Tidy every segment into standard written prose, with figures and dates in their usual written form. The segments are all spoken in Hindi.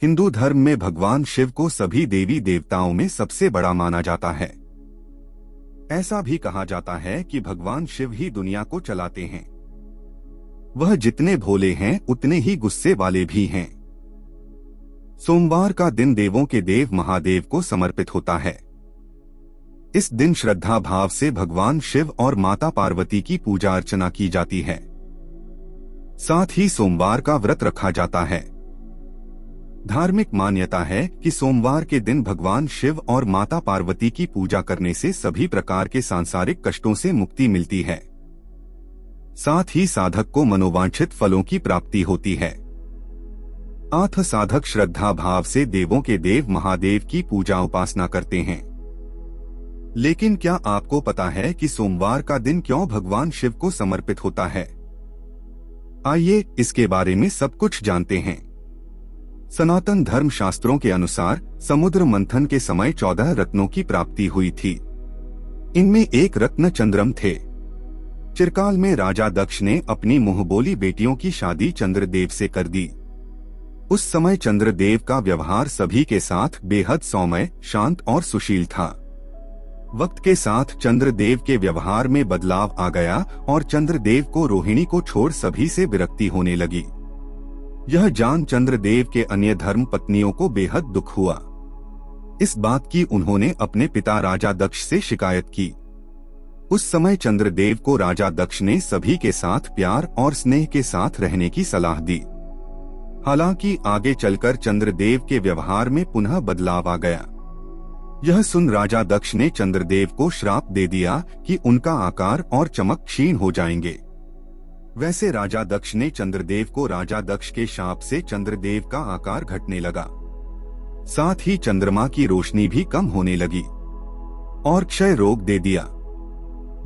हिंदू धर्म में भगवान शिव को सभी देवी देवताओं में सबसे बड़ा माना जाता है। ऐसा भी कहा जाता है कि भगवान शिव ही दुनिया को चलाते हैं। वह जितने भोले हैं उतने ही गुस्से वाले भी हैं। सोमवार का दिन देवों के देव महादेव को समर्पित होता है। इस दिन श्रद्धा भाव से भगवान शिव और माता पार्वती की पूजा अर्चना की जाती है। साथ ही सोमवार का व्रत रखा जाता है। धार्मिक मान्यता है कि सोमवार के दिन भगवान शिव और माता पार्वती की पूजा करने से सभी प्रकार के सांसारिक कष्टों से मुक्ति मिलती है। साथ ही साधक को मनोवांछित फलों की प्राप्ति होती है। अथ साधक श्रद्धा भाव से देवों के देव महादेव की पूजा उपासना करते हैं। लेकिन क्या आपको पता है कि सोमवार का दिन क्यों भगवान शिव को समर्पित होता है? आइए इसके बारे में सब कुछ जानते हैं। सनातन धर्म शास्त्रों के अनुसार समुद्र मंथन के समय 14 रत्नों की प्राप्ति हुई थी। इनमें एक रत्न चंद्रम थे। चिरकाल में राजा दक्ष ने अपनी मुंहबोली बेटियों की शादी चंद्रदेव से कर दी। उस समय चंद्रदेव का व्यवहार सभी के साथ बेहद सौम्य, शांत और सुशील था। वक्त के साथ चंद्रदेव के व्यवहार में बदलाव आ गया और चंद्रदेव को रोहिणी को छोड़ सभी से विरक्ति होने लगी। यह जान चंद्रदेव के अन्य धर्म पत्नियों को बेहद दुख हुआ। इस बात की उन्होंने अपने पिता राजा दक्ष से शिकायत की। उस समय चंद्रदेव को राजा दक्ष ने सभी के साथ प्यार और स्नेह के साथ रहने की सलाह दी। हालांकि आगे चलकर चंद्रदेव के व्यवहार में पुनः बदलाव आ गया। यह सुन राजा दक्ष ने चंद्रदेव को श्राप दे दिया कि उनका आकार और चमक क्षीण हो जाएंगे। वैसे राजा दक्ष ने चंद्रदेव को राजा दक्ष के शाप से चंद्रदेव का आकार घटने लगा। साथ ही चंद्रमा की रोशनी भी कम होने लगी और क्षय रोग दे दिया।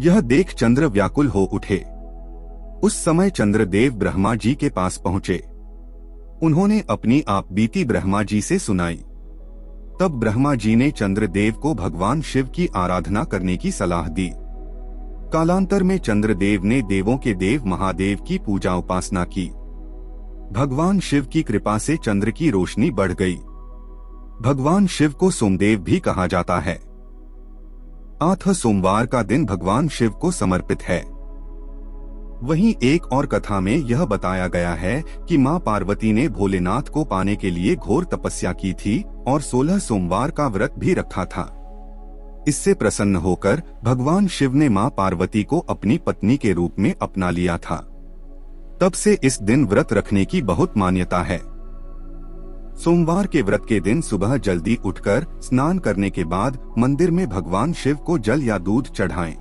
यह देख चंद्र व्याकुल हो उठे। उस समय चंद्रदेव ब्रह्मा जी के पास पहुंचे। उन्होंने अपनी आप बीती ब्रह्मा जी से सुनाई। तब ब्रह्मा जी ने चंद्रदेव को भगवान शिव की आराधना करने की सलाह दी। कालांतर में चंद्रदेव ने देवों के देव महादेव की पूजा उपासना की। भगवान शिव की कृपा से चंद्र की रोशनी बढ़ गई। भगवान शिव को सोमदेव भी कहा जाता है। अथ सोमवार का दिन भगवान शिव को समर्पित है। वहीं एक और कथा में यह बताया गया है कि मां पार्वती ने भोलेनाथ को पाने के लिए घोर तपस्या की थी और 16 सोमवार का व्रत भी रखा था। इससे प्रसन्न होकर भगवान शिव ने मां पार्वती को अपनी पत्नी के रूप में अपना लिया था। तब से इस दिन व्रत रखने की बहुत मान्यता है। सोमवार के व्रत के दिन सुबह जल्दी उठकर स्नान करने के बाद मंदिर में भगवान शिव को जल या दूध चढ़ाएं।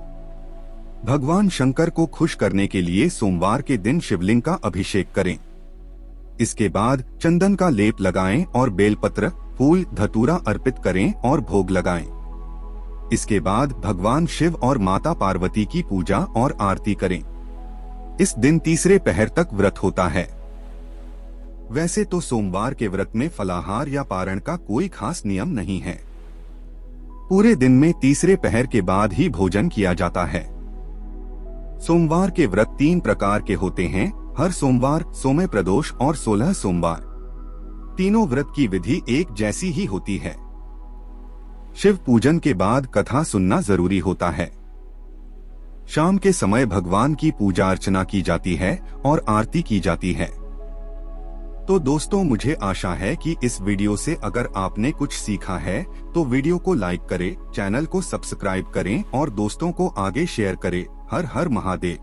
भगवान शंकर को खुश करने के लिए सोमवार के दिन शिवलिंग का अभिषेक करें। इसके बाद चंदन का लेप लगाएं और बेलपत्र, फूल, धतूरा अर्पित करें और भोग लगाएं। इसके बाद भगवान शिव और माता पार्वती की पूजा और आरती करें। इस दिन तीसरे पहर तक व्रत होता है। वैसे तो सोमवार के व्रत में फलाहार या पारण का कोई खास नियम नहीं है। पूरे दिन में तीसरे पहर के बाद ही भोजन किया जाता है। सोमवार के व्रत 3 प्रकार के होते हैं: हर सोमवार, सोमय प्रदोष और 16 सोमवार। तीनों व्रत की विधि एक जैसी ही होती है। शिव पूजन के बाद कथा सुनना जरूरी होता है। शाम के समय भगवान की पूजा अर्चना की जाती है और आरती की जाती है। तो दोस्तों, मुझे आशा है कि इस वीडियो से अगर आपने कुछ सीखा है तो वीडियो को लाइक करें, चैनल को सब्सक्राइब करें और दोस्तों को आगे शेयर करें। हर हर महादेव।